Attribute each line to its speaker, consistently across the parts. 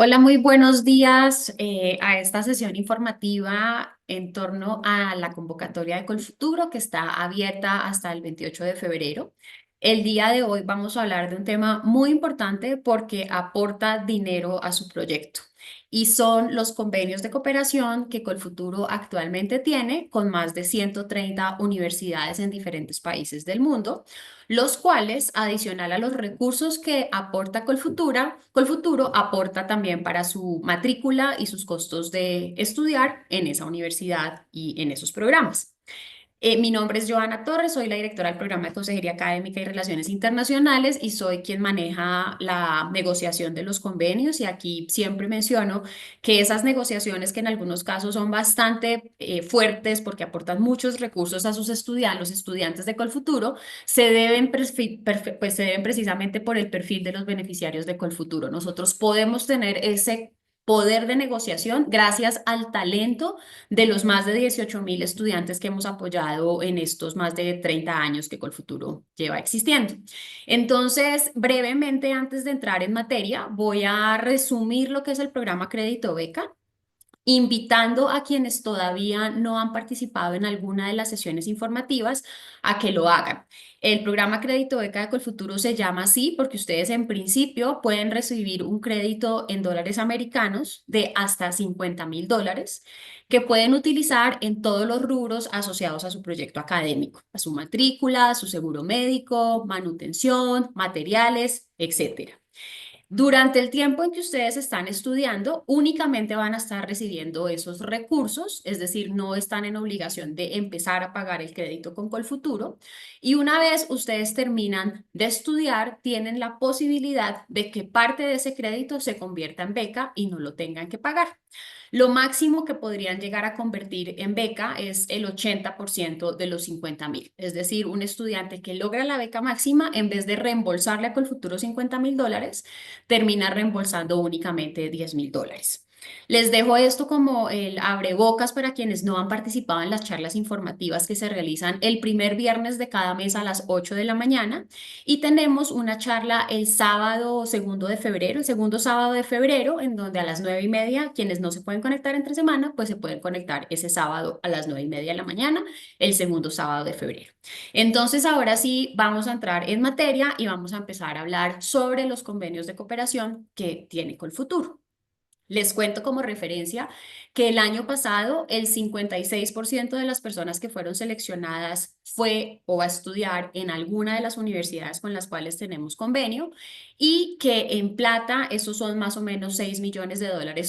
Speaker 1: Hola, muy buenos días a esta sesión informativa en torno a la convocatoria de Colfuturo que está abierta hasta el 28 de febrero. El día de hoy vamos a hablar de un tema muy importante porque aporta dinero a su proyecto y son los convenios de cooperación que Colfuturo actualmente tiene con más de 130 universidades en diferentes países del mundo, los cuales, adicional a los recursos que aporta Colfuturo aporta también para su matrícula y sus costos de estudiar en esa universidad y en esos programas. Mi nombre es Joana Torres, soy la directora del programa de Consejería Académica y Relaciones Internacionales y soy quien maneja la negociación de los convenios y aquí siempre menciono que esas negociaciones que en algunos casos son bastante fuertes porque aportan muchos recursos a sus estudiantes, los estudiantes de Colfuturo, se deben precisamente por el perfil de los beneficiarios de Colfuturo. Nosotros podemos tener ese poder de negociación gracias al talento de los más de 18.000 estudiantes que hemos apoyado en estos más de 30 años que Colfuturo lleva existiendo. Entonces, brevemente, antes de entrar en materia, voy a resumir lo que es el programa Crédito Beca, invitando a quienes todavía no han participado en alguna de las sesiones informativas a que lo hagan. El programa Crédito Beca de Colfuturo se llama así porque ustedes en principio pueden recibir un crédito en dólares americanos de hasta $50.000 que pueden utilizar en todos los rubros asociados a su proyecto académico, a su matrícula, a su seguro médico, manutención, materiales, etcétera. Durante el tiempo en que ustedes están estudiando, únicamente van a estar recibiendo esos recursos, es decir, no están en obligación de empezar a pagar el crédito con Colfuturo. Y una vez ustedes terminan de estudiar, tienen la posibilidad de que parte de ese crédito se convierta en beca y no lo tengan que pagar. Lo máximo que podrían llegar a convertir en beca es el 80% de los 50.000. Es decir, un estudiante que logra la beca máxima, en vez de reembolsarle a Colfuturo $50.000, termina reembolsando únicamente $10.000. Les dejo esto como el abrebocas para quienes no han participado en las charlas informativas que se realizan el primer viernes de cada mes a las 8 de la mañana. Y tenemos una charla el sábado segundo de febrero, el segundo sábado de febrero, en donde a las 9:30, quienes no se pueden conectar entre semana, pues se pueden conectar ese sábado a las 9:30 de la mañana, el segundo sábado de febrero. Entonces, ahora sí, vamos a entrar en materia y vamos a empezar a hablar sobre los convenios de cooperación que tiene Colfuturo. Les cuento como referencia que el año pasado el 56% de las personas que fueron seleccionadas fue o va a estudiar en alguna de las universidades con las cuales tenemos convenio y que en plata esos son más o menos $6 millones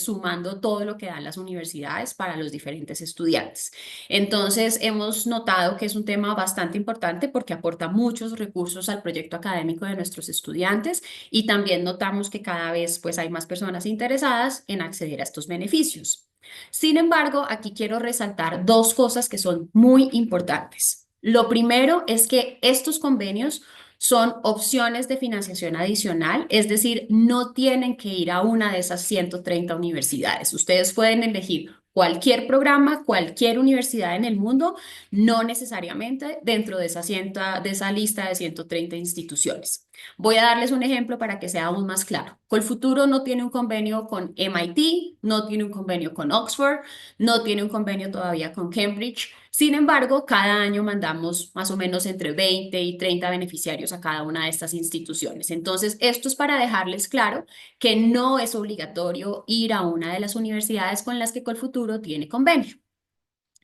Speaker 1: sumando todo lo que dan las universidades para los diferentes estudiantes. Entonces hemos notado que es un tema bastante importante porque aporta muchos recursos al proyecto académico de nuestros estudiantes y también notamos que cada vez pues hay más personas interesadas en acceder a estos beneficios. Sin embargo, aquí quiero resaltar dos cosas que son muy importantes. Lo primero es que estos convenios son opciones de financiación adicional, es decir, no tienen que ir a una de esas 130 universidades. Ustedes pueden elegir cualquier programa, cualquier universidad en el mundo, no necesariamente dentro de de esa lista de 130 instituciones. Voy a darles un ejemplo para que sea aún más claro. Colfuturo no tiene un convenio con MIT, no tiene un convenio con Oxford, no tiene un convenio todavía con Cambridge. Sin embargo, cada año mandamos más o menos entre 20 y 30 beneficiarios a cada una de estas instituciones. Entonces, esto es para dejarles claro que no es obligatorio ir a una de las universidades con las que Colfuturo tiene convenio.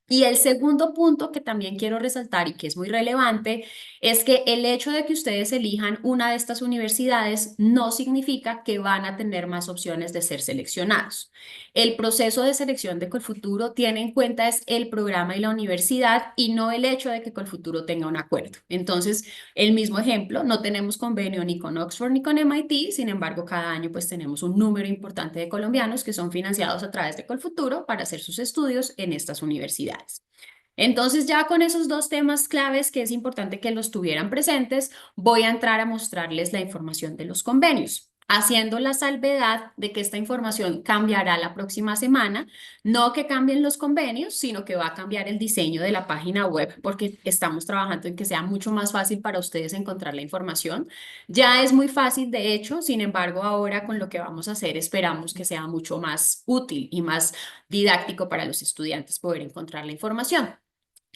Speaker 1: Y el segundo punto que también quiero resaltar y que es muy relevante es que el hecho de que ustedes elijan una de estas universidades no significa que van a tener más opciones de ser seleccionados. El proceso de selección de Colfuturo tiene en cuenta es el programa y la universidad y no el hecho de que Colfuturo tenga un acuerdo. Entonces, el mismo ejemplo, no tenemos convenio ni con Oxford ni con MIT, sin embargo, cada año pues tenemos un número importante de colombianos que son financiados a través de Colfuturo para hacer sus estudios en estas universidades. Entonces, ya con esos dos temas claves que es importante que los tuvieran presentes, voy a entrar a mostrarles la información de los convenios. haciendo la salvedad de que esta información cambiará la próxima semana, no que cambien los convenios, sino que va a cambiar el diseño de la página web porque estamos trabajando en que sea mucho más fácil para ustedes encontrar la información. Ya es muy fácil, de hecho, sin embargo, ahora con lo que vamos a hacer esperamos que sea mucho más útil y más didáctico para los estudiantes poder encontrar la información.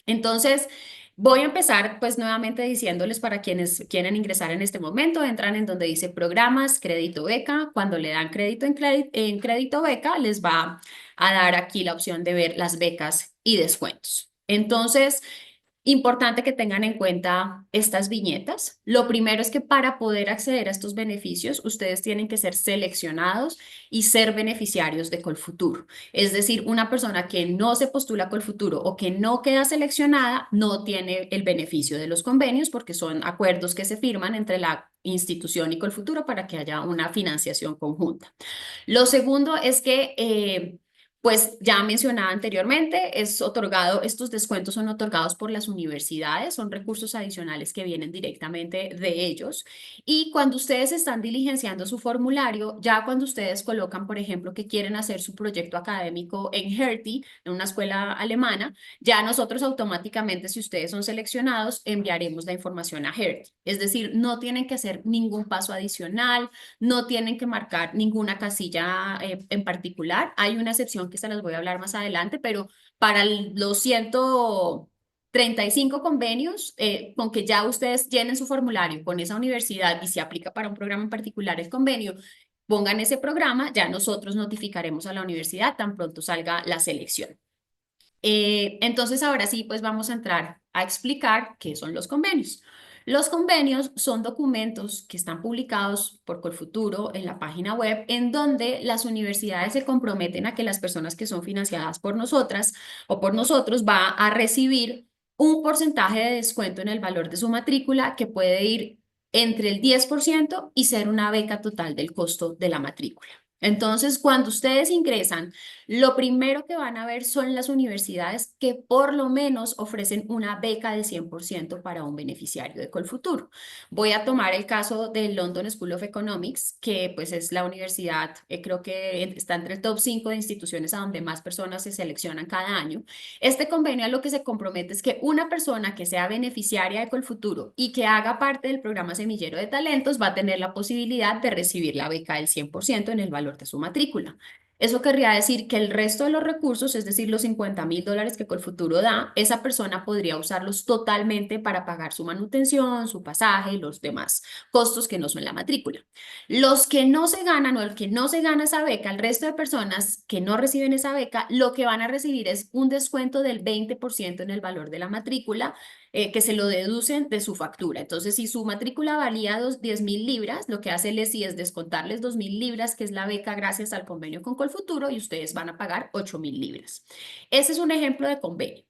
Speaker 1: Entonces, voy a empezar pues nuevamente diciéndoles para quienes quieren ingresar en este momento, entran en donde dice programas, crédito beca. Cuando le dan crédito en crédito beca, les va a dar aquí la opción de ver las becas y descuentos. Entonces, importante que tengan en cuenta estas viñetas. Lo primero es que para poder acceder a estos beneficios, ustedes tienen que ser seleccionados y ser beneficiarios de Colfuturo. Es decir, una persona que no se postula a Colfuturo o que no queda seleccionada no tiene el beneficio de los convenios porque son acuerdos que se firman entre la institución y Colfuturo para que haya una financiación conjunta. Lo segundo es que pues ya mencionaba anteriormente, estos descuentos son otorgados por las universidades, son recursos adicionales que vienen directamente de ellos. Y cuando ustedes están diligenciando su formulario, ya cuando ustedes colocan, por ejemplo, que quieren hacer su proyecto académico en Hertie, en una escuela alemana, ya nosotros automáticamente, si ustedes son seleccionados, enviaremos la información a Hertie. Es decir, no tienen que hacer ningún paso adicional, no tienen que marcar ninguna casilla en particular. Hay una excepción que se las voy a hablar más adelante, pero para los 135 convenios, con que ya ustedes llenen su formulario con esa universidad y se aplica para un programa en particular el convenio, pongan ese programa, ya nosotros notificaremos a la universidad tan pronto salga la selección. Entonces, ahora sí, pues vamos a entrar a explicar qué son los convenios. Los convenios son documentos que están publicados por Colfuturo en la página web en donde las universidades se comprometen a que las personas que son financiadas por nosotras o por nosotros va a recibir un porcentaje de descuento en el valor de su matrícula que puede ir entre el 10% y ser una beca total del costo de la matrícula. Entonces, cuando ustedes ingresan, lo primero que van a ver son las universidades que por lo menos ofrecen una beca del 100% para un beneficiario de Colfuturo. Voy a tomar el caso del London School of Economics, que pues es la universidad, creo que está entre el top 5 de instituciones a donde más personas se seleccionan cada año. Este convenio a lo que se compromete es que una persona que sea beneficiaria de Colfuturo y que haga parte del programa Semillero de Talentos va a tener la posibilidad de recibir la beca del 100% en el valor de su matrícula. Eso querría decir que el resto de los recursos, es decir, los $50,000 que Colfuturo da, esa persona podría usarlos totalmente para pagar su manutención, su pasaje y los demás costos que no son la matrícula. Los que no se ganan o el que no se gana esa beca, el resto de personas que no reciben esa beca, lo que van a recibir es un descuento del 20% en el valor de la matrícula que se lo deducen de su factura. Entonces, si su matrícula valía 10,000 libras, lo que hace el ESI es descontarles 2,000 libras, que es la beca gracias al convenio con Colfuturo, y ustedes van a pagar 8,000 libras. Ese es un ejemplo de convenio.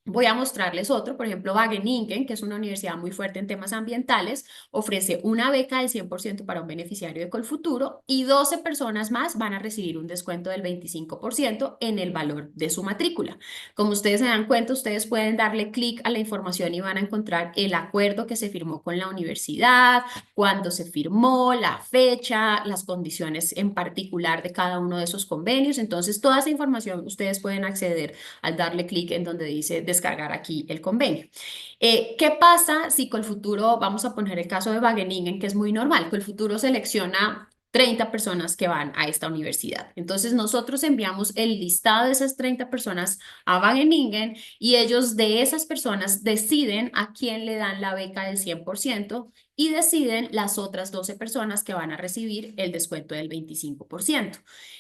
Speaker 1: Voy a mostrarles otro, por ejemplo, Wageningen, que es una universidad muy fuerte en temas ambientales, ofrece una beca del 100% para un beneficiario de Colfuturo y 12 personas más van a recibir un descuento del 25% en el valor de su matrícula. Como ustedes se dan cuenta, ustedes pueden darle clic a la información y van a encontrar el acuerdo que se firmó con la universidad, cuándo se firmó, la fecha, las condiciones en particular de cada uno de esos convenios. Entonces, toda esa información ustedes pueden acceder al darle clic en donde dice descargar aquí el convenio. ¿Qué pasa si Colfuturo, vamos a poner el caso de Wageningen, que es muy normal, Colfuturo selecciona 30 personas que van a esta universidad? Entonces nosotros enviamos el listado de esas 30 personas a Wageningen y ellos de esas personas deciden a quién le dan la beca del 100% y deciden las otras 12 personas que van a recibir el descuento del 25%.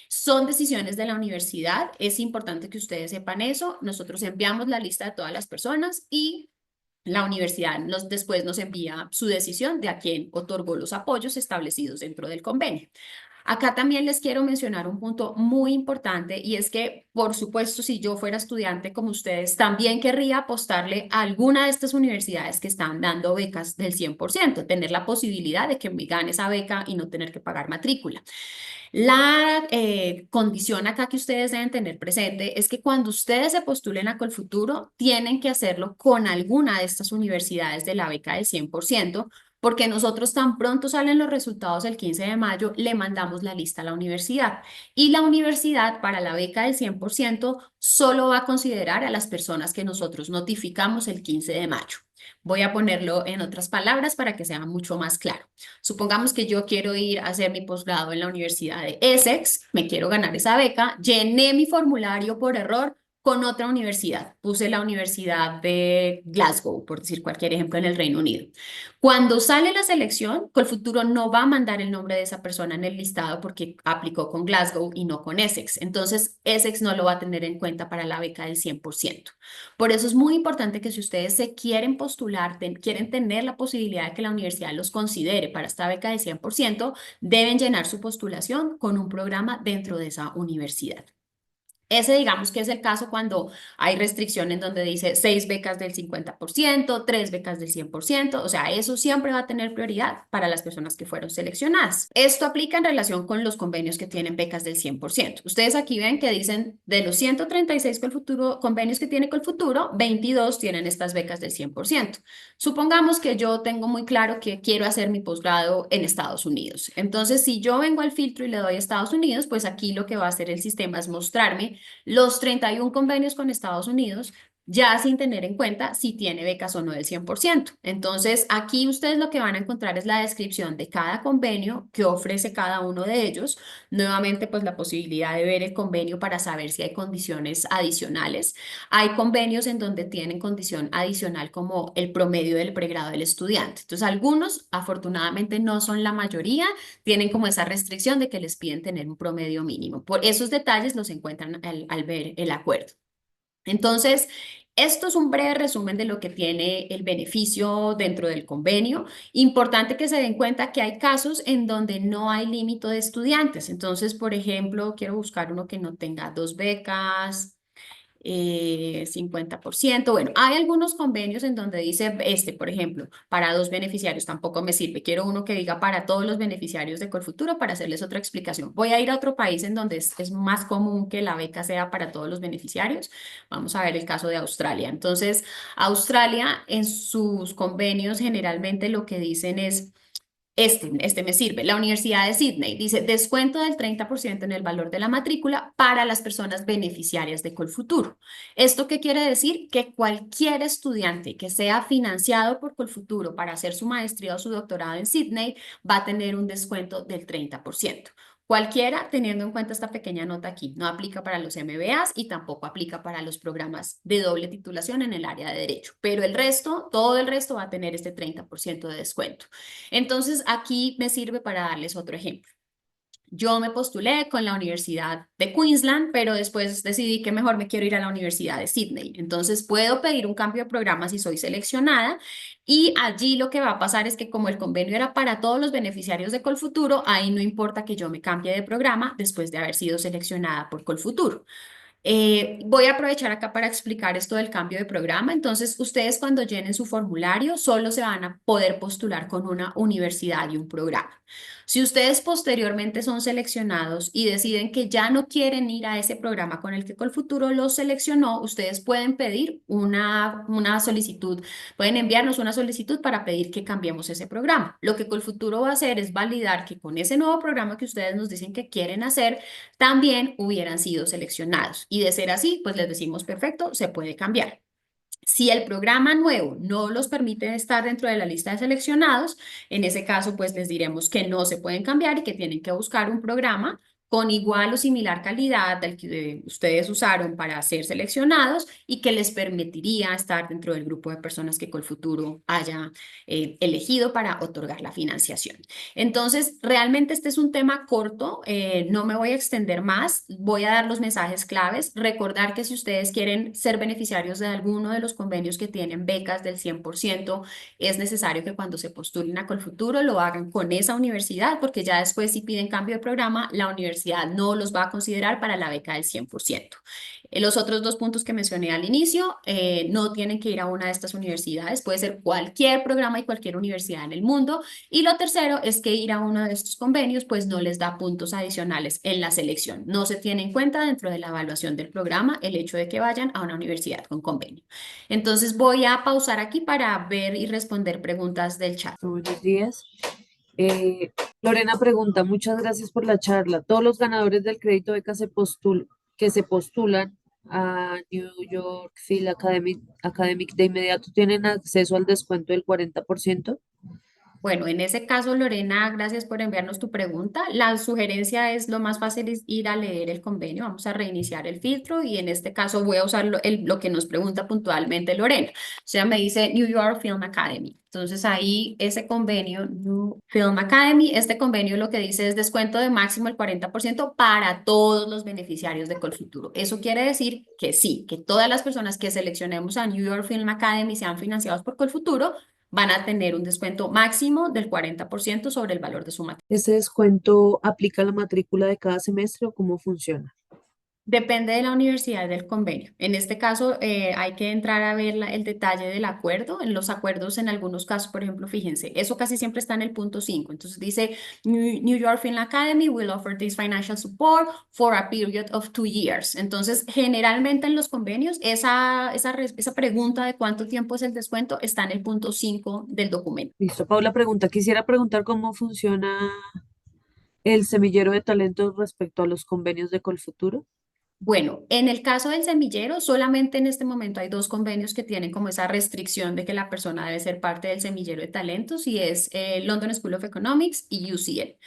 Speaker 1: Son decisiones de la universidad, es importante que ustedes sepan eso. Nosotros enviamos la lista de todas las personas y la universidad después nos envía su decisión de a quién otorgó los apoyos establecidos dentro del convenio. Acá también les quiero mencionar un punto muy importante y es que, por supuesto, si yo fuera estudiante como ustedes, también querría apostarle a alguna de estas universidades que están dando becas del 100%, tener la posibilidad de que me gane esa beca y no tener que pagar matrícula. La condición acá que ustedes deben tener presente es que cuando ustedes se postulen a Colfuturo, tienen que hacerlo con alguna de estas universidades de la beca del 100%, porque nosotros tan pronto salen los resultados el 15 de mayo, le mandamos la lista a la universidad y la universidad para la beca del 100% solo va a considerar a las personas que nosotros notificamos el 15 de mayo. Voy a ponerlo en otras palabras para que sea mucho más claro. Supongamos que yo quiero ir a hacer mi posgrado en la Universidad de Essex, me quiero ganar esa beca, llené mi formulario por error con otra universidad. Puse la Universidad de Glasgow, por decir cualquier ejemplo, en el Reino Unido. Cuando sale la selección, Colfuturo no va a mandar el nombre de esa persona en el listado porque aplicó con Glasgow y no con Essex. Entonces, Essex no lo va a tener en cuenta para la beca del 100%. Por eso es muy importante que si ustedes se quieren postular, quieren tener la posibilidad de que la universidad los considere para esta beca del 100%, deben llenar su postulación con un programa dentro de esa universidad. Ese digamos que es el caso cuando hay restricciones donde dice 6 becas del 50%, 3 becas del 100%, o sea, eso siempre va a tener prioridad para las personas que fueron seleccionadas. Esto aplica en relación con los convenios que tienen becas del 100%. Ustedes aquí ven que dicen de los 136 convenios que tiene Colfuturo, 22 tienen estas becas del 100%. Supongamos que yo tengo muy claro que quiero hacer mi posgrado en Estados Unidos. Entonces, si yo vengo al filtro y le doy a Estados Unidos, pues aquí lo que va a hacer el sistema es mostrarme los 31 convenios con Estados Unidos, ya sin tener en cuenta si tiene becas o no del 100%. Entonces, aquí ustedes lo que van a encontrar es la descripción de cada convenio que ofrece cada uno de ellos. Nuevamente, pues la posibilidad de ver el convenio para saber si hay condiciones adicionales. Hay convenios en donde tienen condición adicional como el promedio del pregrado del estudiante. Entonces, algunos, afortunadamente, no son la mayoría, tienen como esa restricción de que les piden tener un promedio mínimo. Por esos detalles los encuentran al ver el acuerdo. Entonces, esto es un breve resumen de lo que tiene el beneficio dentro del convenio. Importante que se den cuenta que hay casos en donde no hay límite de estudiantes. Entonces, por ejemplo, quiero buscar uno que no tenga 2 becas. 50%. Bueno, hay algunos convenios en donde dice, por ejemplo, para 2 beneficiarios tampoco me sirve. Quiero uno que diga para todos los beneficiarios de Colfuturo para hacerles otra explicación. Voy a ir a otro país en donde es más común que la beca sea para todos los beneficiarios. Vamos a ver el caso de Australia. Entonces, Australia en sus convenios generalmente lo que dicen es este me sirve. La Universidad de Sydney dice descuento del 30% en el valor de la matrícula para las personas beneficiarias de Colfuturo. ¿Esto qué quiere decir? Que cualquier estudiante que sea financiado por Colfuturo para hacer su maestría o su doctorado en Sydney va a tener un descuento del 30%. Cualquiera, teniendo en cuenta esta pequeña nota aquí, no aplica para los MBAs y tampoco aplica para los programas de doble titulación en el área de derecho, pero el resto, todo el resto va a tener este 30% de descuento. Entonces, aquí me sirve para darles otro ejemplo. Yo me postulé con la Universidad de Queensland, pero después decidí que mejor me quiero ir a la Universidad de Sydney. Entonces puedo pedir un cambio de programa si soy seleccionada y allí lo que va a pasar es que como el convenio era para todos los beneficiarios de Colfuturo, ahí no importa que yo me cambie de programa después de haber sido seleccionada por Colfuturo. Voy a aprovechar acá para explicar esto del cambio de programa. Entonces, ustedes cuando llenen su formulario solo se van a poder postular con una universidad y un programa. Si ustedes posteriormente son seleccionados y deciden que ya no quieren ir a ese programa con el que Colfuturo los seleccionó, ustedes pueden pedir una solicitud, pueden enviarnos una solicitud para pedir que cambiemos ese programa. Lo que Colfuturo va a hacer es validar que con ese nuevo programa que ustedes nos dicen que quieren hacer, también hubieran sido seleccionados. Y de ser así, pues les decimos, perfecto, se puede cambiar. Si el programa nuevo no los permite estar dentro de la lista de seleccionados, en ese caso, pues les diremos que no se pueden cambiar y que tienen que buscar un programa con igual o similar calidad al que ustedes usaron para ser seleccionados y que les permitiría estar dentro del grupo de personas que Colfuturo haya elegido para otorgar la financiación. Entonces, realmente este es un tema corto, no me voy a extender más, voy a dar los mensajes claves, recordar que si ustedes quieren ser beneficiarios de alguno de los convenios que tienen becas del 100%, es necesario que cuando se postulen a Colfuturo lo hagan con esa universidad, porque ya después si piden cambio de programa, la universidad universidad no los va a considerar para la beca del 100%. Los otros dos puntos que mencioné al inicio, no tienen que ir a una de estas universidades, puede ser cualquier programa y cualquier universidad en el mundo. Y lo tercero es que ir a uno de estos convenios pues no les da puntos adicionales en la selección. No se tiene en cuenta dentro de la evaluación del programa el hecho de que vayan a una universidad con convenio. Entonces voy a pausar aquí para ver y responder preguntas del chat.
Speaker 2: Buenos días. Eh, Lorena pregunta, muchas gracias por la charla. ¿Todos los ganadores del crédito beca que se postulan a New York Film Academic de inmediato tienen acceso al descuento del 40%?
Speaker 1: Bueno, en ese caso, Lorena, gracias por enviarnos tu pregunta. La sugerencia es lo más fácil es ir a leer el convenio. Vamos a reiniciar el filtro y en este caso voy a usar lo que nos pregunta puntualmente Lorena. O sea, me dice New York Film Academy. Entonces ahí ese convenio, New Film Academy, este convenio lo que dice es descuento de máximo el 40% para todos los beneficiarios de Colfuturo. Eso quiere decir que sí, que todas las personas que seleccionemos a New York Film Academy sean financiados por Colfuturo van a tener un descuento máximo del 40% sobre el valor de su matrícula.
Speaker 2: ¿Ese descuento aplica a la matrícula de cada semestre o cómo funciona?
Speaker 1: Depende de la universidad del convenio. En este caso, hay que entrar a ver el detalle del acuerdo. En los acuerdos, en algunos casos, por ejemplo, fíjense, eso casi siempre está en el punto 5. Entonces dice, New York Film Academy will offer this financial support for a period of 2 years. Entonces, generalmente en los convenios, esa pregunta de cuánto tiempo es el descuento está en el punto 5 del documento.
Speaker 2: Listo, Paula pregunta, quisiera preguntar cómo funciona el semillero de talentos respecto a los convenios de Colfuturo.
Speaker 1: Bueno, en el caso del semillero, solamente en este momento hay dos convenios que tienen como esa restricción de que la persona debe ser parte del semillero de talentos y es London School of Economics y UCL.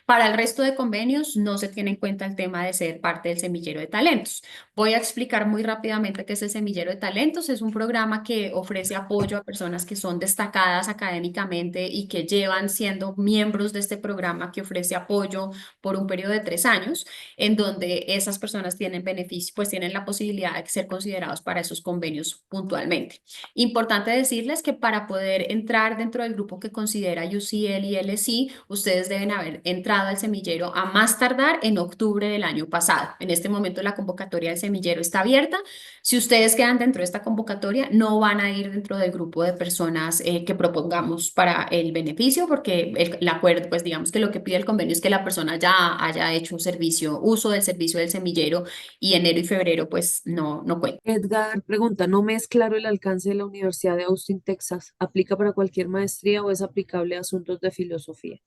Speaker 1: Para el resto de convenios no se tiene en cuenta el tema de ser parte del semillero de talentos. Voy a explicar muy rápidamente qué es el semillero de talentos. Es un programa que ofrece apoyo a personas que son destacadas académicamente y que llevan siendo miembros de este programa que ofrece apoyo por un periodo de 3 años, en donde esas personas tienen beneficio, pues tienen la posibilidad de ser considerados para esos convenios puntualmente. Importante decirles que para poder entrar dentro del grupo que considera UCL y LSI, ustedes deben haber entrado al semillero a más tardar en octubre del año pasado. En este momento la convocatoria del semillero está abierta. Si ustedes quedan dentro de esta convocatoria, no van a ir dentro del grupo de personas que propongamos para el beneficio, porque el acuerdo, pues digamos que lo que pide el convenio es que la persona ya haya hecho un servicio, uso del servicio del semillero y enero y febrero pues no cuenta.
Speaker 2: Edgar pregunta, no me es claro el alcance de la Universidad de Austin, Texas. ¿Aplica para cualquier maestría o es aplicable a asuntos de filosofía?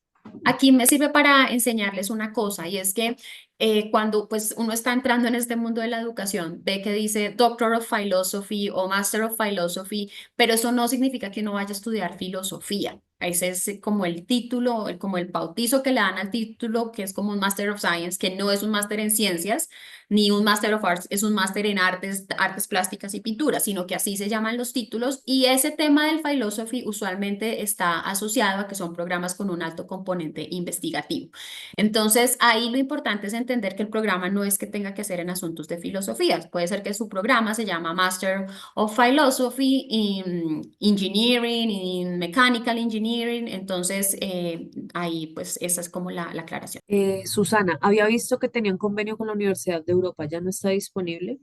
Speaker 1: Aquí me sirve para enseñarles una cosa y es que cuando pues uno está entrando en este mundo de la educación, ve que dice Doctor of Philosophy o Master of Philosophy, pero eso no significa que uno vaya a estudiar filosofía. Ese es como el título, como el bautizo que le dan al título, que es como un Master of Science, que no es un máster en ciencias, ni un Master of Arts, es un máster en artes plásticas y pinturas, sino que así se llaman los títulos. Y ese tema del philosophy usualmente está asociado a que son programas con un alto componente investigativo. Entonces, ahí lo importante es entender que el programa no es que tenga que ser en asuntos de filosofía. Puede ser que su programa se llama Master of Philosophy in Engineering, in Mechanical Engineering. Entonces, ahí pues esa es como la aclaración.
Speaker 2: Susana, había visto que tenían convenio con la Universidad de Europa, ¿ya no está disponible?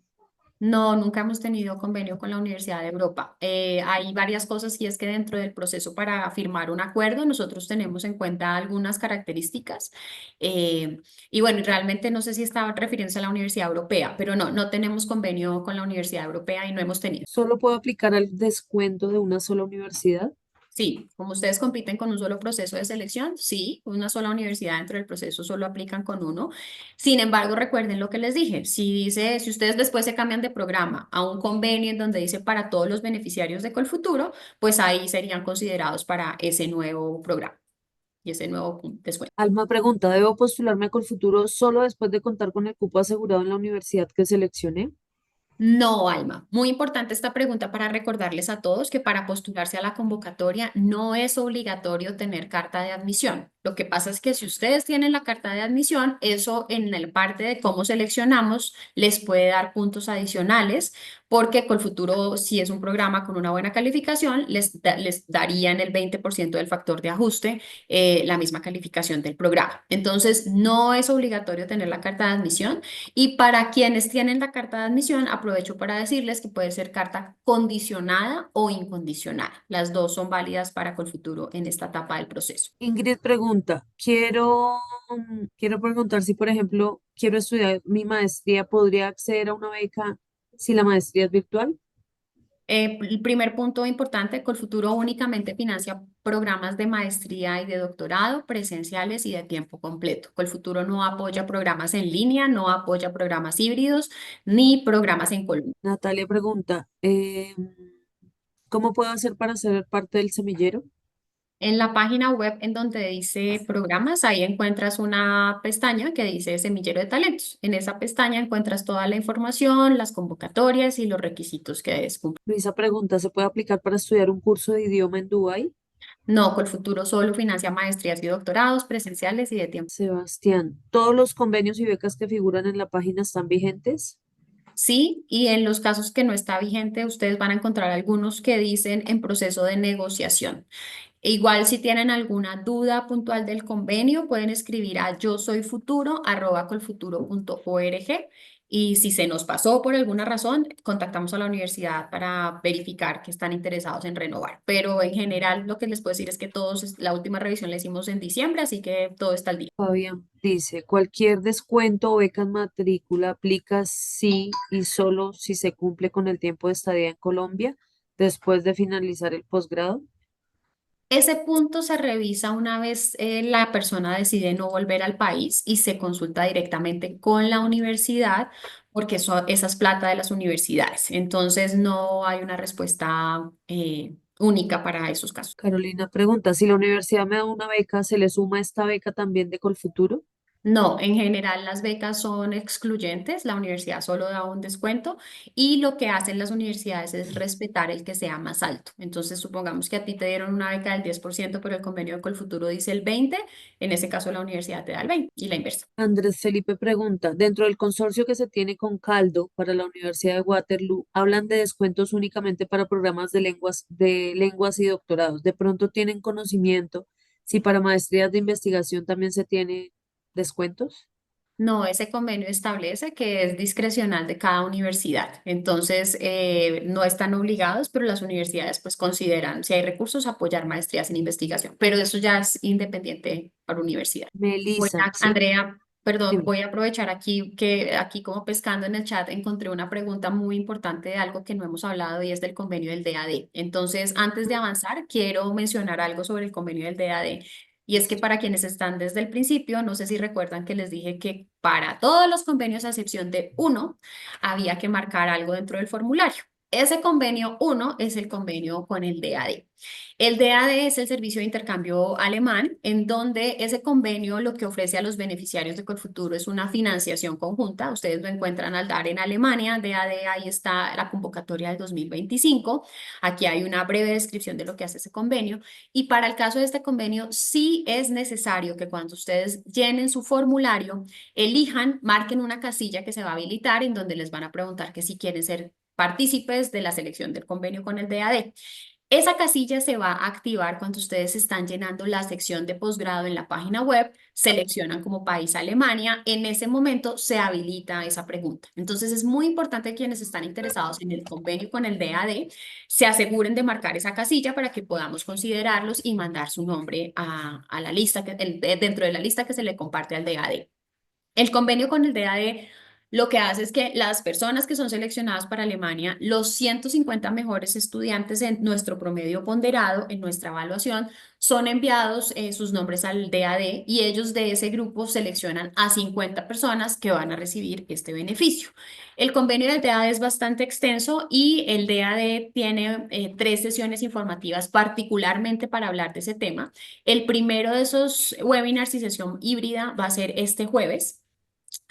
Speaker 1: No, nunca hemos tenido convenio con la Universidad de Europa. Hay varias cosas y es que dentro del proceso para firmar un acuerdo nosotros tenemos en cuenta algunas características y bueno, y realmente no sé si estaba refiriéndose a la Universidad Europea, pero no tenemos convenio con la Universidad Europea y no hemos tenido.
Speaker 2: ¿Solo puedo aplicar al descuento de una sola universidad?
Speaker 1: Sí, como ustedes compiten con un solo proceso de selección, sí, una sola universidad dentro del proceso solo aplican con uno. Sin embargo, recuerden lo que les dije, si ustedes después se cambian de programa a un convenio en donde dice para todos los beneficiarios de Colfuturo, pues ahí serían considerados para ese nuevo programa y ese nuevo descuento.
Speaker 2: Alma pregunta, ¿debo postularme a Colfuturo solo después de contar con el cupo asegurado en la universidad que seleccioné?
Speaker 1: No, Alma. Muy importante esta pregunta para recordarles a todos que para postularse a la convocatoria no es obligatorio tener carta de admisión. Lo que pasa es que si ustedes tienen la carta de admisión, eso en la parte de cómo seleccionamos les puede dar puntos adicionales, porque Colfuturo, si es un programa con una buena calificación, les darían el 20% del factor de ajuste, la misma calificación del programa. Entonces, no es obligatorio tener la carta de admisión. Y para quienes tienen la carta de admisión, aprovecho para decirles que puede ser carta condicionada o incondicionada. Las dos son válidas para Colfuturo en esta etapa del proceso.
Speaker 2: Ingrid pregunta, quiero preguntar si, por ejemplo, quiero estudiar mi maestría, ¿podría acceder a una beca si la maestría es virtual?
Speaker 1: El primer punto importante, Colfuturo únicamente financia programas de maestría y de doctorado presenciales y de tiempo completo. Colfuturo no apoya programas en línea, no apoya programas híbridos ni programas en Colombia.
Speaker 2: Natalia pregunta, ¿cómo puedo hacer para ser parte del semillero?
Speaker 1: En la página web en donde dice programas, ahí encuentras una pestaña que dice Semillero de Talentos. En esa pestaña encuentras toda la información, las convocatorias y los requisitos que debes cumplir.
Speaker 2: Luisa pregunta, ¿se puede aplicar para estudiar un curso de idioma en Dubái?
Speaker 1: No, Colfuturo solo financia maestrías y doctorados presenciales y de tiempo.
Speaker 2: Sebastián, ¿todos los convenios y becas que figuran en la página están vigentes?
Speaker 1: Sí, y en los casos que no está vigente, ustedes van a encontrar algunos que dicen en proceso de negociación. E igual si tienen alguna duda puntual del convenio, pueden escribir a yo soy futuro @colfuturo.org, y si se nos pasó por alguna razón, contactamos a la universidad para verificar que están interesados en renovar. Pero en general lo que les puedo decir es que todos, la última revisión la hicimos en diciembre, así que todo está al día.
Speaker 2: Fabián dice, cualquier descuento o beca en matrícula aplica si y solo si se cumple con el tiempo de estadía en Colombia después de finalizar el posgrado.
Speaker 1: Ese punto se revisa una vez la persona decide no volver al país y se consulta directamente con la universidad porque esa es plata de las universidades. Entonces no hay una respuesta única para esos casos.
Speaker 2: Carolina pregunta, si la universidad me da una beca, ¿se le suma esta beca también de Colfuturo?
Speaker 1: No, en general las becas son excluyentes, la universidad solo da un descuento y lo que hacen las universidades es respetar el que sea más alto. Entonces, supongamos que a ti te dieron una beca del 10%, pero el convenio de Colfuturo dice el 20%, en ese caso la universidad te da el 20% y la inversa.
Speaker 2: Andrés Felipe pregunta, dentro del consorcio que se tiene con Caldo para la Universidad de Waterloo, hablan de descuentos únicamente para programas de lenguas y doctorados. ¿De pronto tienen conocimiento si para maestrías de investigación también se tiene descuentos?
Speaker 1: No, ese convenio establece que es discrecional de cada universidad. Entonces, no están obligados, pero las universidades pues consideran, si hay recursos, apoyar maestrías en investigación. Pero eso ya es independiente para universidad.
Speaker 2: Melissa, sí,
Speaker 1: Andrea, perdón,
Speaker 2: dime.
Speaker 1: voy a aprovechar aquí que aquí como pescando en el chat encontré una pregunta muy importante de algo que no hemos hablado y es del convenio del DAD. Entonces, antes de avanzar, quiero mencionar algo sobre el convenio del DAD. Y es que para quienes están desde el principio, no sé si recuerdan que les dije que para todos los convenios, a excepción de uno, había que marcar algo dentro del formulario. Ese convenio uno es el convenio con el DAD. El DAD es el servicio de intercambio alemán, en donde ese convenio lo que ofrece a los beneficiarios de Colfuturo es una financiación conjunta. Ustedes lo encuentran al dar en Alemania, DAD, ahí está la convocatoria del 2025. Aquí hay una breve descripción de lo que hace ese convenio. Y para el caso de este convenio, sí es necesario que cuando ustedes llenen su formulario, elijan, marquen una casilla que se va a habilitar en donde les van a preguntar que si quieren ser partícipes de la selección del convenio con el DAD. Esa casilla se va a activar cuando ustedes están llenando la sección de posgrado en la página web, seleccionan como país Alemania, en ese momento se habilita esa pregunta. Entonces es muy importante que quienes están interesados en el convenio con el DAD se aseguren de marcar esa casilla para que podamos considerarlos y mandar su nombre a la lista, dentro de la lista que se le comparte al DAD. El convenio con el DAD lo que hace es que las personas que son seleccionadas para Alemania, los 150 mejores estudiantes en nuestro promedio ponderado, en nuestra evaluación, son enviados sus nombres al DAD y ellos de ese grupo seleccionan a 50 personas que van a recibir este beneficio. El convenio del DAD es bastante extenso y el DAD tiene 3 sesiones informativas particularmente para hablar de ese tema. El primero de esos webinars y sesión híbrida va a ser este jueves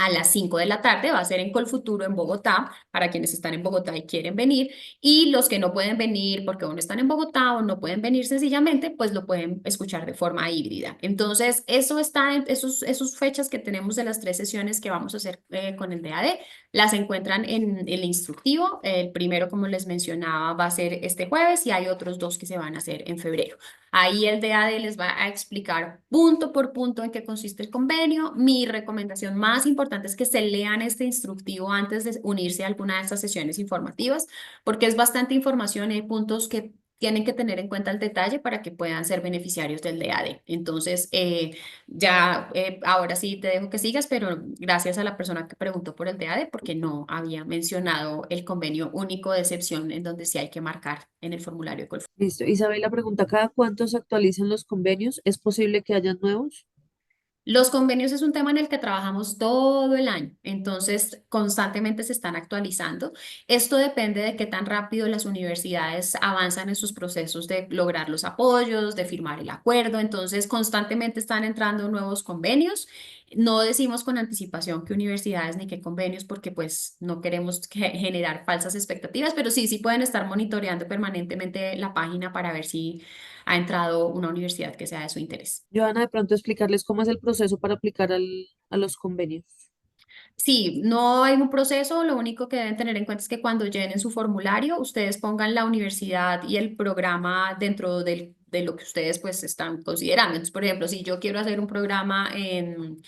Speaker 1: a las 5 de la tarde, va a ser en Colfuturo en Bogotá, para quienes están en Bogotá y quieren venir, y los que no pueden venir porque aún están en Bogotá o no pueden venir sencillamente, pues lo pueden escuchar de forma híbrida. Entonces, eso está en esos fechas que tenemos de las 3 sesiones que vamos a hacer con el DAD, las encuentran en el instructivo. El primero, como les mencionaba, va a ser este jueves y hay otros dos que se van a hacer en febrero. Ahí el DAD les va a explicar punto por punto en qué consiste el convenio. Mi recomendación más importante es que se lean este instructivo antes de unirse a alguna de estas sesiones informativas, porque es bastante información y hay puntos que tienen que tener en cuenta el detalle para que puedan ser beneficiarios del DAD. Entonces, ahora sí te dejo que sigas, pero gracias a la persona que preguntó por el DAD, porque no había mencionado el convenio único de excepción en donde sí hay que marcar en el formulario de Colfuturo.
Speaker 2: Listo. Isabela pregunta, ¿cada cuánto se actualizan los convenios? ¿Es posible que hayan nuevos?
Speaker 1: Los convenios es un tema en el que trabajamos todo el año, entonces constantemente se están actualizando. Esto depende de qué tan rápido las universidades avanzan en sus procesos de lograr los apoyos, de firmar el acuerdo, entonces constantemente están entrando nuevos convenios. No decimos con anticipación qué universidades ni qué convenios porque pues no queremos generar falsas expectativas, pero sí pueden estar monitoreando permanentemente la página para ver si ha entrado una universidad que sea de su interés.
Speaker 2: Joana, de pronto explicarles cómo es el proceso para aplicar a los convenios.
Speaker 1: Sí, no hay un proceso, lo único que deben tener en cuenta es que cuando llenen su formulario, ustedes pongan la universidad y el programa dentro de lo que ustedes pues están considerando. Entonces, por ejemplo, si yo quiero hacer un programa en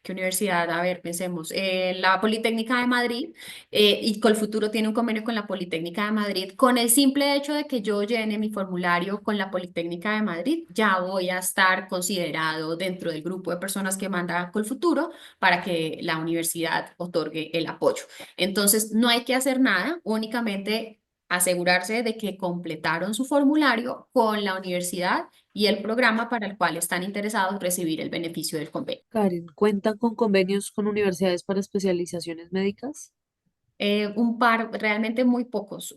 Speaker 1: ¿qué universidad? A ver, pensemos. La Politécnica de Madrid y Colfuturo tiene un convenio con la Politécnica de Madrid. Con el simple hecho de que yo llene mi formulario con la Politécnica de Madrid, ya voy a estar considerado dentro del grupo de personas que manda Colfuturo para que la universidad otorgue el apoyo. Entonces, no hay que hacer nada, únicamente asegurarse de que completaron su formulario con la universidad y el programa para el cual están interesados en recibir el beneficio del convenio.
Speaker 2: Karen, ¿cuentan con convenios con universidades para especializaciones médicas?
Speaker 1: Un par, realmente muy pocos.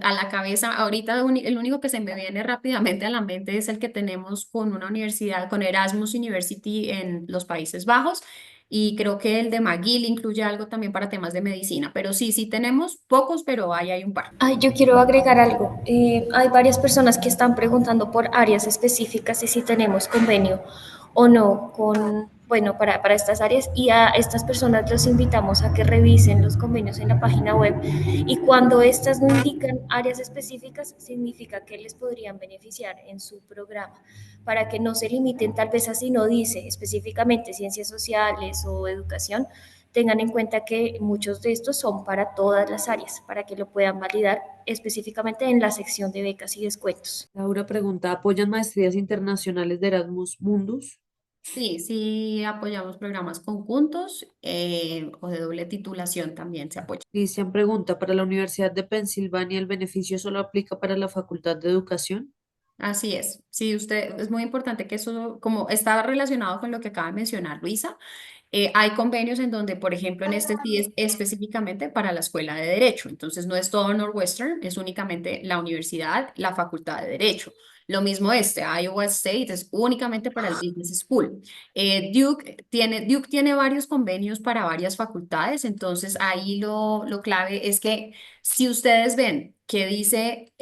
Speaker 1: A la cabeza, ahorita el único que se me viene rápidamente a la mente es el que tenemos con una universidad, con Erasmus University en los Países Bajos. Y creo que el de McGill incluye algo también para temas de medicina. Pero sí tenemos pocos, pero ahí hay un par.
Speaker 3: Ay, yo quiero agregar algo. Hay varias personas que están preguntando por áreas específicas y si tenemos convenio o no con, bueno, para estas áreas y a estas personas los invitamos a que revisen los convenios en la página web y cuando estas no indican áreas específicas significa que les podrían beneficiar en su programa para que no se limiten tal vez así no dice específicamente ciencias sociales o educación, tengan en cuenta que muchos de estos son para todas las áreas, para que lo puedan validar específicamente en la sección de becas y descuentos.
Speaker 2: Laura pregunta, ¿apoyan maestrías internacionales de Erasmus Mundus?
Speaker 1: Sí apoyamos programas conjuntos o de doble titulación también se apoya.
Speaker 2: Cristian pregunta, ¿para la Universidad de Pensilvania el beneficio solo aplica para la Facultad de Educación?
Speaker 1: Así es. Sí, usted, es muy importante que eso, como está relacionado con lo que acaba de mencionar Luisa, hay convenios en donde, por ejemplo, en este sí es específicamente para la Escuela de Derecho. Entonces, no es todo Northwestern, es únicamente la universidad, la Facultad de Derecho. Lo mismo Iowa State es únicamente para el Business School. Duke tiene varios convenios para varias facultades, entonces ahí lo clave es que si ustedes ven que dice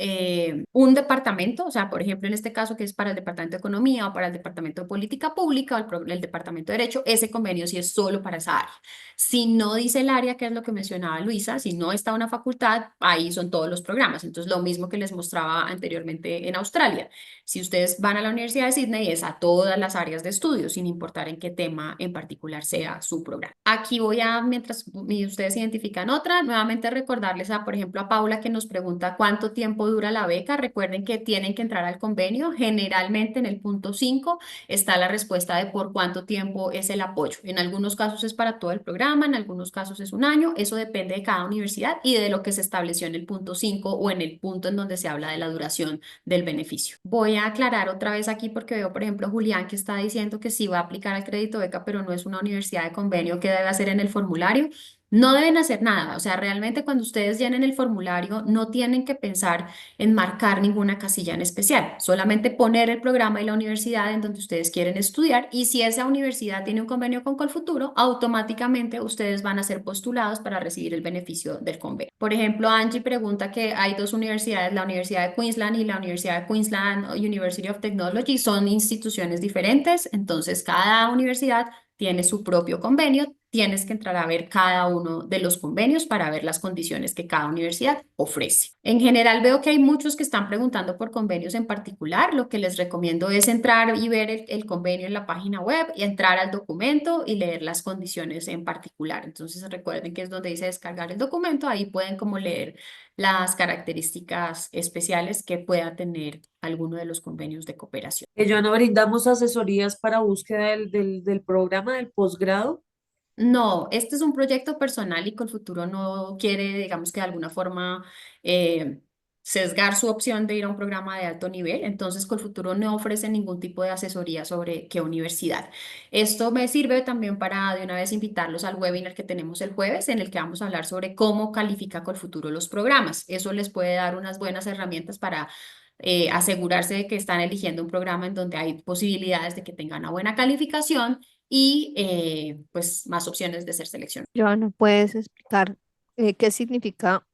Speaker 1: un departamento, o sea, por ejemplo, en este caso que es para el Departamento de Economía o para el Departamento de Política Pública o el Departamento de Derecho, ese convenio sí es solo para esa área. Si no dice el área, que es lo que mencionaba Luisa, si no está una facultad, ahí son todos los programas. Entonces, lo mismo que les mostraba anteriormente en Australia. Si ustedes van a la Universidad de Sydney, es a todas las áreas de estudio, sin importar en qué tema en particular sea su programa. Aquí voy a, mientras ustedes identifican otra, nuevamente recordarles a, por ejemplo, a Paula que nos pregunta cuánto tiempo dura la beca. Recuerden que tienen que entrar al convenio. Generalmente en el punto 5 está la respuesta de por cuánto tiempo es el apoyo. En algunos casos es para todo el programa, en algunos casos es un año. Eso depende de cada universidad y de lo que se estableció en el punto 5 o en el punto en donde se habla de la duración del beneficio. Voy a aclarar otra vez aquí porque veo, por ejemplo, Julián que está diciendo que sí va a aplicar el crédito beca, pero no es una universidad de convenio que debe hacer en el formulario. No deben hacer nada, o sea, realmente cuando ustedes llenen el formulario no tienen que pensar en marcar ninguna casilla en especial, solamente poner el programa y la universidad en donde ustedes quieren estudiar y si esa universidad tiene un convenio con Colfuturo, automáticamente ustedes van a ser postulados para recibir el beneficio del convenio. Por ejemplo, Angie pregunta que hay dos universidades, la Universidad de Queensland y la Universidad de Queensland University of Technology, son instituciones diferentes, entonces cada universidad tiene su propio convenio, tienes que entrar a ver cada uno de los convenios para ver las condiciones que cada universidad ofrece. En general veo que hay muchos que están preguntando por convenios en particular. Lo que les recomiendo es entrar y ver el convenio en la página web y entrar al documento y leer las condiciones en particular. Entonces recuerden que es donde dice descargar el documento, ahí pueden como leer las características especiales que pueda tener alguno de los convenios de cooperación.
Speaker 2: Joana, brindamos asesorías para búsqueda del programa del posgrado.
Speaker 1: No, este es un proyecto personal y Colfuturo no quiere, digamos que de alguna forma, sesgar su opción de ir a un programa de alto nivel. Entonces, Colfuturo no ofrece ningún tipo de asesoría sobre qué universidad. Esto me sirve también para de una vez invitarlos al webinar que tenemos el jueves, en el que vamos a hablar sobre cómo califica Colfuturo los programas. Eso les puede dar unas buenas herramientas para asegurarse de que están eligiendo un programa en donde hay posibilidades de que tengan una buena calificación y pues más opciones de ser seleccionados.
Speaker 4: Joana, ¿puedes explicar qué significa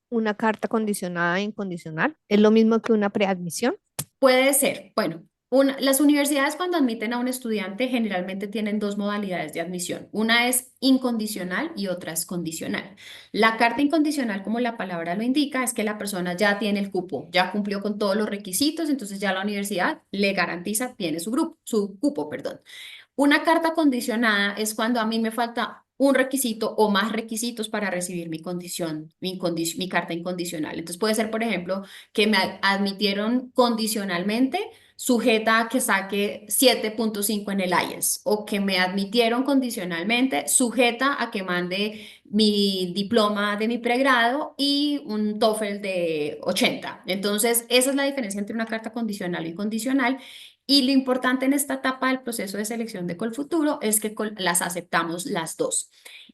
Speaker 4: una carta condicionada e incondicional? ¿Es lo mismo que una preadmisión?
Speaker 1: Puede ser, bueno, las universidades cuando admiten a un estudiante generalmente tienen dos modalidades de admisión. Una es incondicional y otra es condicional. La carta incondicional, como la palabra lo indica, es que la persona ya tiene el cupo, ya cumplió con todos los requisitos, entonces ya la universidad le garantiza, tiene su cupo, perdón. Una carta condicionada es cuando a mí me falta un requisito o más requisitos para recibir mi condición, mi carta incondicional. Entonces puede ser, por ejemplo, que me admitieron condicionalmente sujeta a que saque 7.5 en el IELTS o que me admitieron condicionalmente sujeta a que mande mi diploma de mi pregrado y un TOEFL de 80. Entonces, esa es la diferencia entre una carta condicional y incondicional. Y lo importante en esta etapa del proceso de selección de Colfuturo es que las aceptamos las dos.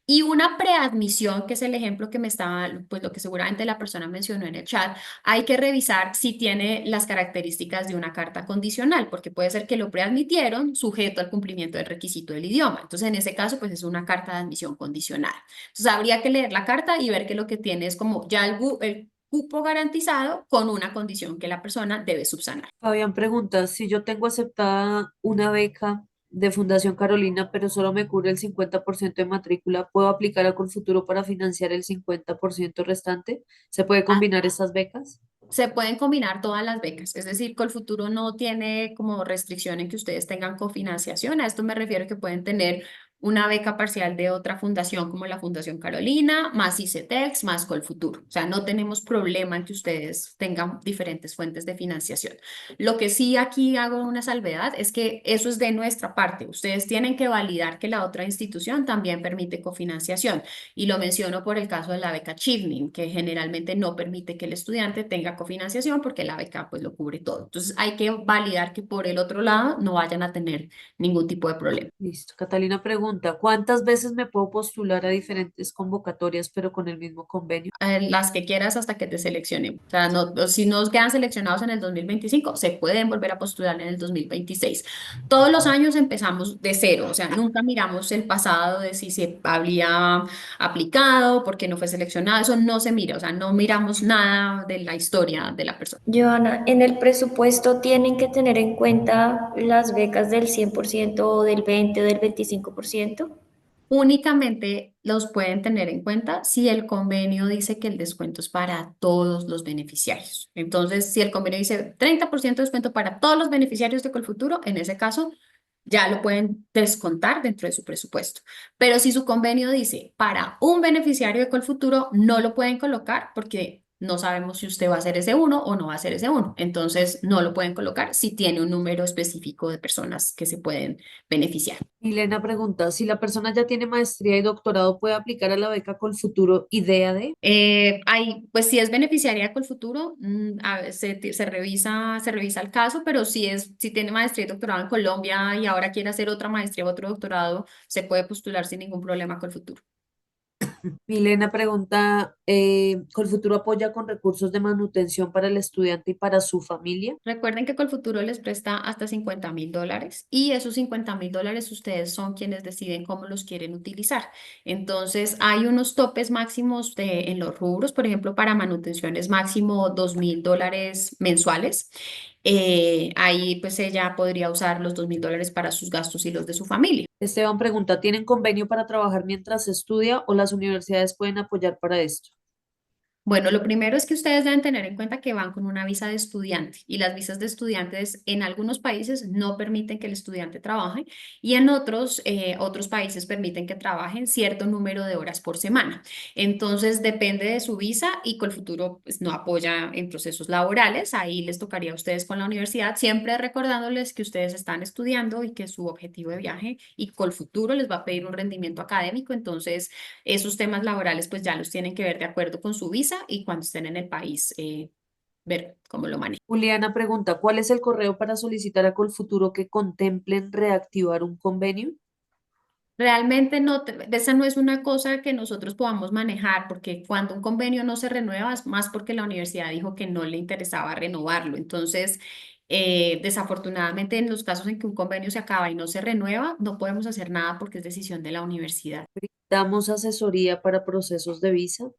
Speaker 1: Y una preadmisión, que es el ejemplo que me estaba, pues lo que seguramente la persona mencionó en el chat, hay que revisar si tiene las características de una carta condicional, porque puede ser que lo preadmitieron sujeto al cumplimiento del requisito del idioma. Entonces, en ese caso, pues es una carta de admisión condicional. Entonces, habría que leer la carta y ver que lo que tiene es como ya el cupo garantizado con una condición que la persona debe subsanar.
Speaker 2: Fabián pregunta, si yo tengo aceptada una beca de Fundación Carolina, pero solo me cubre el 50% de matrícula, ¿puedo aplicar a Colfuturo para financiar el 50% restante? ¿Se puede combinar estas becas?
Speaker 1: Se pueden combinar todas las becas, es decir, Colfuturo no tiene como restricción en que ustedes tengan cofinanciación. A esto me refiero que pueden tener una beca parcial de otra fundación como la Fundación Carolina, más ICETEX, más Colfuturo. O sea, no tenemos problema en que ustedes tengan diferentes fuentes de financiación. Lo que sí aquí hago una salvedad es que eso es de nuestra parte. Ustedes tienen que validar que la otra institución también permite cofinanciación. Y lo menciono por el caso de la beca Chevening, que generalmente no permite que el estudiante tenga cofinanciación porque la beca pues lo cubre todo. Entonces hay que validar que por el otro lado no vayan a tener ningún tipo de problema.
Speaker 2: Listo. Catalina pregunta, ¿cuántas veces me puedo postular a diferentes convocatorias, pero con el mismo convenio?
Speaker 1: Las que quieras hasta que te seleccionen. O sea, no, si no quedan seleccionados en el 2025, se pueden volver a postular en el 2026. Todos los años empezamos de cero, o sea, nunca miramos el pasado de si se había aplicado, por qué no fue seleccionado, eso no se mira, o sea, no miramos nada de la historia de la persona.
Speaker 3: Joana, en el presupuesto tienen que tener en cuenta las becas del 100% o del 20 o del 25%.
Speaker 1: Únicamente los pueden tener en cuenta si el convenio dice que el descuento es para todos los beneficiarios. Entonces, si el convenio dice 30% de descuento para todos los beneficiarios de Colfuturo, en ese caso ya lo pueden descontar dentro de su presupuesto. Pero si su convenio dice para un beneficiario de Colfuturo, no lo pueden colocar porque no sabemos si usted va a ser ese uno o no va a ser ese uno. Entonces, no lo pueden colocar si tiene un número específico de personas que se pueden beneficiar.
Speaker 2: Milena pregunta, si la persona ya tiene maestría y doctorado, ¿puede aplicar a la beca Colfuturo IDEA de?
Speaker 1: Pues si es beneficiaria de Colfuturo, se revisa el caso, pero si tiene maestría y doctorado en Colombia y ahora quiere hacer otra maestría o otro doctorado, se puede postular sin ningún problema a Colfuturo.
Speaker 2: Milena pregunta, ¿Colfuturo apoya con recursos de manutención para el estudiante y para su familia?
Speaker 1: Recuerden que Colfuturo les presta hasta $50.000 y esos $50.000 ustedes son quienes deciden cómo los quieren utilizar. Entonces, hay unos topes máximos en los rubros, por ejemplo, para manutención es máximo $2.000 mensuales. Ahí pues ella podría usar los $2.000 para sus gastos y los de su familia.
Speaker 2: Esteban pregunta, ¿tienen convenio para trabajar mientras se estudia o las universidades pueden apoyar para esto?
Speaker 1: Bueno, lo primero es que ustedes deben tener en cuenta que van con una visa de estudiante y las visas de estudiantes en algunos países no permiten que el estudiante trabaje y en otros países permiten que trabajen cierto número de horas por semana. Entonces, depende de su visa y Colfuturo pues, no apoya en procesos laborales. Ahí les tocaría a ustedes con la universidad, siempre recordándoles que ustedes están estudiando y que su objetivo de viaje y Colfuturo les va a pedir un rendimiento académico. Entonces, esos temas laborales pues ya los tienen que ver de acuerdo con su visa y cuando estén en el país ver cómo lo manejan.
Speaker 2: Juliana pregunta, ¿cuál es el correo para solicitar a Colfuturo que contemplen reactivar un convenio?
Speaker 1: Realmente no, esa no es una cosa que nosotros podamos manejar porque cuando un convenio no se renueva es más porque la universidad dijo que no le interesaba renovarlo. Entonces, desafortunadamente en los casos en que un convenio se acaba y no se renueva, no podemos hacer nada porque es decisión de la universidad.
Speaker 2: ¿Damos asesoría para procesos de visa?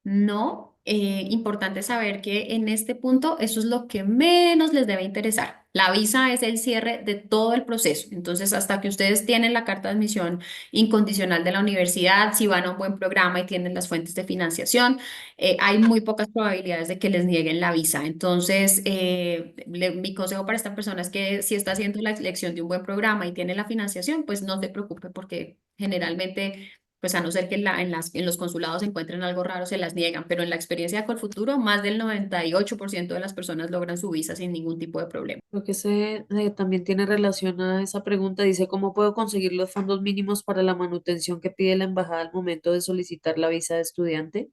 Speaker 1: No, importante saber que en este punto eso es lo que menos les debe interesar. La visa es el cierre de todo el proceso. Entonces, hasta que ustedes tienen la carta de admisión incondicional de la universidad, si van a un buen programa y tienen las fuentes de financiación, hay muy pocas probabilidades de que les nieguen la visa. Entonces, mi consejo para esta persona es que si está haciendo la elección de un buen programa y tiene la financiación, pues no se preocupe porque generalmente pues a no ser que en los consulados encuentren algo raro, se las niegan, pero en la experiencia de Colfuturo, más del 98% de las personas logran su visa sin ningún tipo de problema.
Speaker 2: Creo que también tiene relación a esa pregunta. Dice, ¿cómo puedo conseguir los fondos mínimos para la manutención que pide la embajada al momento de solicitar la visa de estudiante?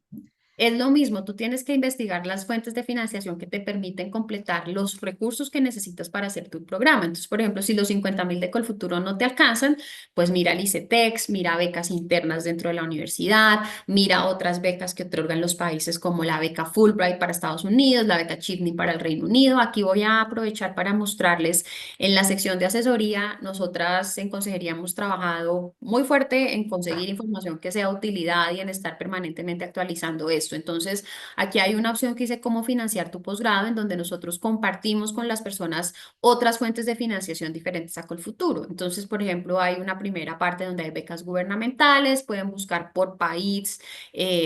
Speaker 1: Es lo mismo, tú tienes que investigar las fuentes de financiación que te permiten completar los recursos que necesitas para hacer tu programa. Entonces, por ejemplo, si los 50.000 de Colfuturo no te alcanzan, pues mira el ICETEX, mira becas internas dentro de la universidad, mira otras becas que otorgan los países como la beca Fulbright para Estados Unidos, la beca Chibney para el Reino Unido. Aquí voy a aprovechar para mostrarles en la sección de asesoría, nosotras en consejería hemos trabajado muy fuerte en conseguir información que sea de utilidad y en estar permanentemente actualizando esto. Entonces, aquí hay una opción que dice cómo financiar tu posgrado, en donde nosotros compartimos con las personas otras fuentes de financiación diferentes a Colfuturo. Entonces, por ejemplo, hay una primera parte donde hay becas gubernamentales, pueden buscar por país,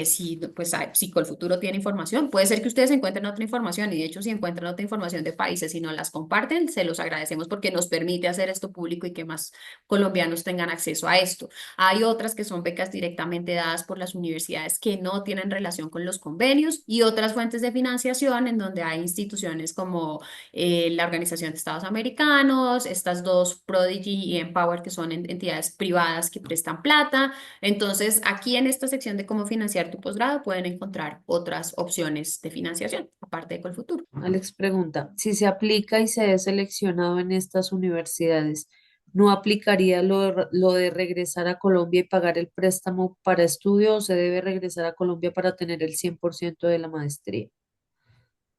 Speaker 1: si Colfuturo tiene información, puede ser que ustedes encuentren otra información y de hecho si encuentran otra información de países y no las comparten, se los agradecemos porque nos permite hacer esto público y que más colombianos tengan acceso a esto. Hay otras que son becas directamente dadas por las universidades que no tienen relación con los convenios y otras fuentes de financiación en donde hay instituciones como la Organización de Estados Americanos, estas dos, Prodigy y Empower, que son entidades privadas que prestan plata. Entonces, aquí en esta sección de cómo financiar tu posgrado pueden encontrar otras opciones de financiación, aparte de Colfuturo.
Speaker 2: Alex pregunta, si se aplica y se es seleccionado en estas universidades, ¿no aplicaría lo de regresar a Colombia y pagar el préstamo para estudio o se debe regresar a Colombia para tener el 100% de la maestría?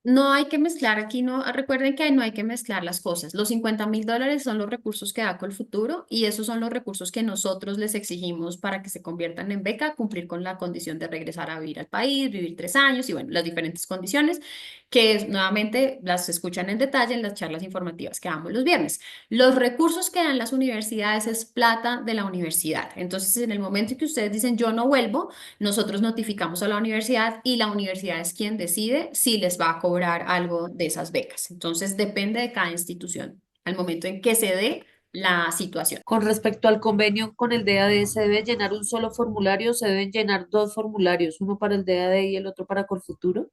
Speaker 1: No hay que mezclar aquí, no, recuerden que no hay que mezclar las cosas. Los $50.000 son los recursos que da Colfuturo y esos son los recursos que nosotros les exigimos para que se conviertan en beca, cumplir con la condición de regresar a vivir al país, vivir 3 años y bueno, las diferentes condiciones nuevamente las escuchan en detalle en las charlas informativas que damos los viernes. Los recursos que dan las universidades es plata de la universidad. Entonces, en el momento en que ustedes dicen yo no vuelvo, nosotros notificamos a la universidad y la universidad es quien decide si les va a cobrar algo de esas becas. Entonces, depende de cada institución al momento en que se dé la situación.
Speaker 2: Con respecto al convenio con el DAD, ¿se debe llenar un solo formulario o se deben llenar dos formularios, uno para el DAD y el otro para Colfuturo?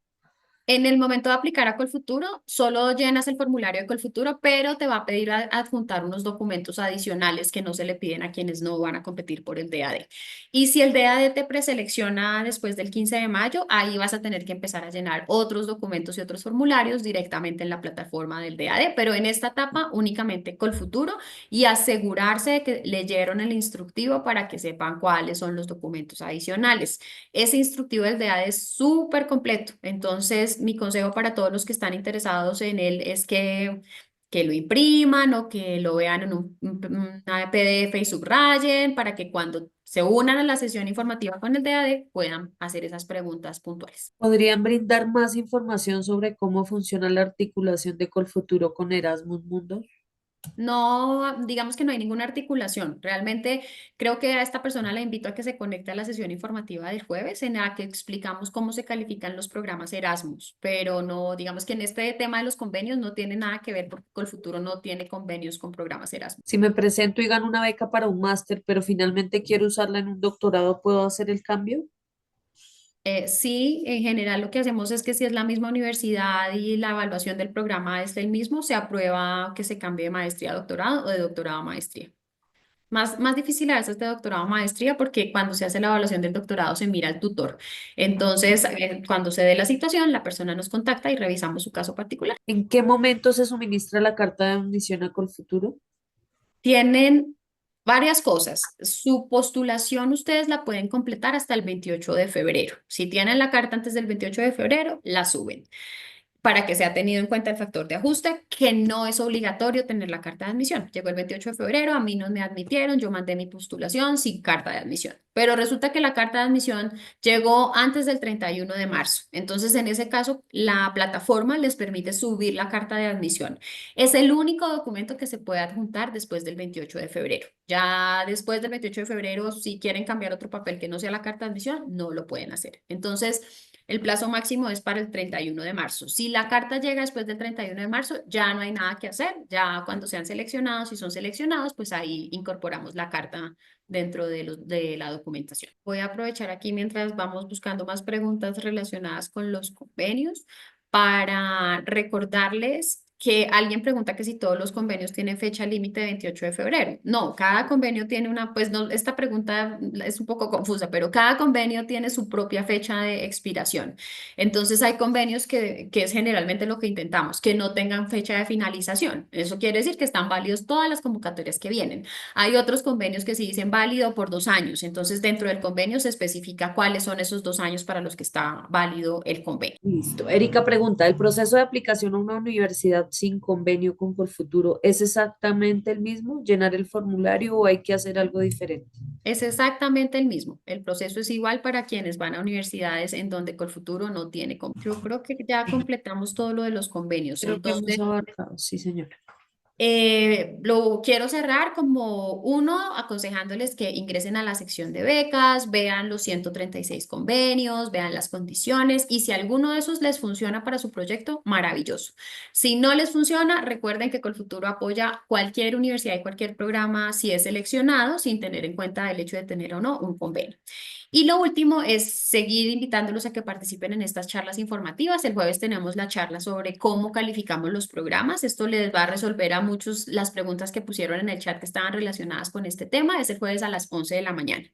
Speaker 1: En el momento de aplicar a Colfuturo, solo llenas el formulario de Colfuturo, pero te va a pedir adjuntar unos documentos adicionales que no se le piden a quienes no van a competir por el DAD. Y si el DAD te preselecciona después del 15 de mayo, ahí vas a tener que empezar a llenar otros documentos y otros formularios directamente en la plataforma del DAD, pero en esta etapa únicamente Colfuturo y asegurarse de que leyeron el instructivo para que sepan cuáles son los documentos adicionales. Ese instructivo del DAD es súper completo, entonces mi consejo para todos los que están interesados en él es que lo impriman o que lo vean en una PDF y subrayen para que cuando se unan a la sesión informativa con el DAD puedan hacer esas preguntas puntuales.
Speaker 2: ¿Podrían brindar más información sobre cómo funciona la articulación de Colfuturo con Erasmus Mundo?
Speaker 1: No, digamos que no hay ninguna articulación. Realmente creo que a esta persona le invito a que se conecte a la sesión informativa del jueves en la que explicamos cómo se califican los programas Erasmus, pero no, digamos que en este tema de los convenios no tiene nada que ver porque Colfuturo no tiene convenios con programas Erasmus.
Speaker 2: Si me presento y gano una beca para un máster, pero finalmente quiero usarla en un doctorado, ¿puedo hacer el cambio?
Speaker 1: Sí, en general lo que hacemos es que si es la misma universidad y la evaluación del programa es el mismo, se aprueba que se cambie de maestría a doctorado o de doctorado a maestría. Más difícil a veces de doctorado a maestría porque cuando se hace la evaluación del doctorado se mira al tutor. Entonces, cuando se dé la situación, la persona nos contacta y revisamos su caso particular.
Speaker 2: ¿En qué momento se suministra la carta de admisión a Colfuturo?
Speaker 1: Tienen varias cosas. Su postulación ustedes la pueden completar hasta el 28 de febrero. Si tienen la carta antes del 28 de febrero, la suben, para que sea tenido en cuenta el factor de ajuste, que no es obligatorio tener la carta de admisión. Llegó el 28 de febrero, a mí no me admitieron, yo mandé mi postulación sin carta de admisión, pero resulta que la carta de admisión llegó antes del 31 de marzo. Entonces, en ese caso, la plataforma les permite subir la carta de admisión. Es el único documento que se puede adjuntar después del 28 de febrero. Ya después del 28 de febrero, si quieren cambiar otro papel que no sea la carta de admisión, no lo pueden hacer. Entonces, el plazo máximo es para el 31 de marzo. Si la carta llega después del 31 de marzo, ya no hay nada que hacer. Ya cuando sean seleccionados, si son seleccionados, pues ahí incorporamos la carta dentro de la documentación. Voy a aprovechar aquí mientras vamos buscando más preguntas relacionadas con los convenios para recordarles que alguien pregunta que si todos los convenios tienen fecha límite de 28 de febrero. No, cada convenio tiene una, pues no, esta pregunta es un poco confusa, pero cada convenio tiene su propia fecha de expiración. Entonces hay convenios que es generalmente lo que intentamos, que no tengan fecha de finalización. Eso quiere decir que están válidos todas las convocatorias que vienen. Hay otros convenios que sí dicen válido por 2 años. Entonces dentro del convenio se especifica cuáles son esos 2 años para los que está válido el convenio.
Speaker 2: Listo. Erika pregunta, ¿el proceso de aplicación a una universidad sin convenio con Colfuturo es exactamente el mismo? ¿Llenar el formulario o hay que hacer algo diferente?
Speaker 1: Es exactamente el mismo. El proceso es igual para quienes van a universidades en donde Colfuturo no tiene convenio. Yo creo que ya completamos todo lo de los convenios.
Speaker 2: Creo que hemos
Speaker 1: Entonces,
Speaker 2: abarcado, sí, señora.
Speaker 1: lo quiero cerrar como uno, aconsejándoles que ingresen a la sección de becas, vean los 136 convenios, vean las condiciones y si alguno de esos les funciona para su proyecto, maravilloso. Si no les funciona, recuerden que Colfuturo apoya cualquier universidad y cualquier programa si es seleccionado, sin tener en cuenta el hecho de tener o no un convenio. Y lo último es seguir invitándolos a que participen en estas charlas informativas. El jueves tenemos la charla sobre cómo calificamos los programas. Esto les va a resolver a muchos las preguntas que pusieron en el chat que estaban relacionadas con este tema. Es el jueves a las 11 de la mañana.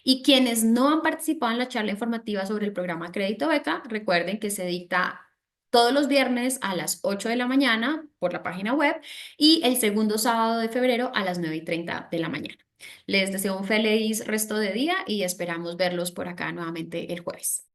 Speaker 1: Y quienes no han participado en la charla informativa sobre el programa Crédito Beca, recuerden que se dicta todos los viernes a las 8 de la mañana por la página web y el segundo sábado de febrero a las 9:30 de la mañana. Les deseo un feliz resto de día y esperamos verlos por acá nuevamente el jueves.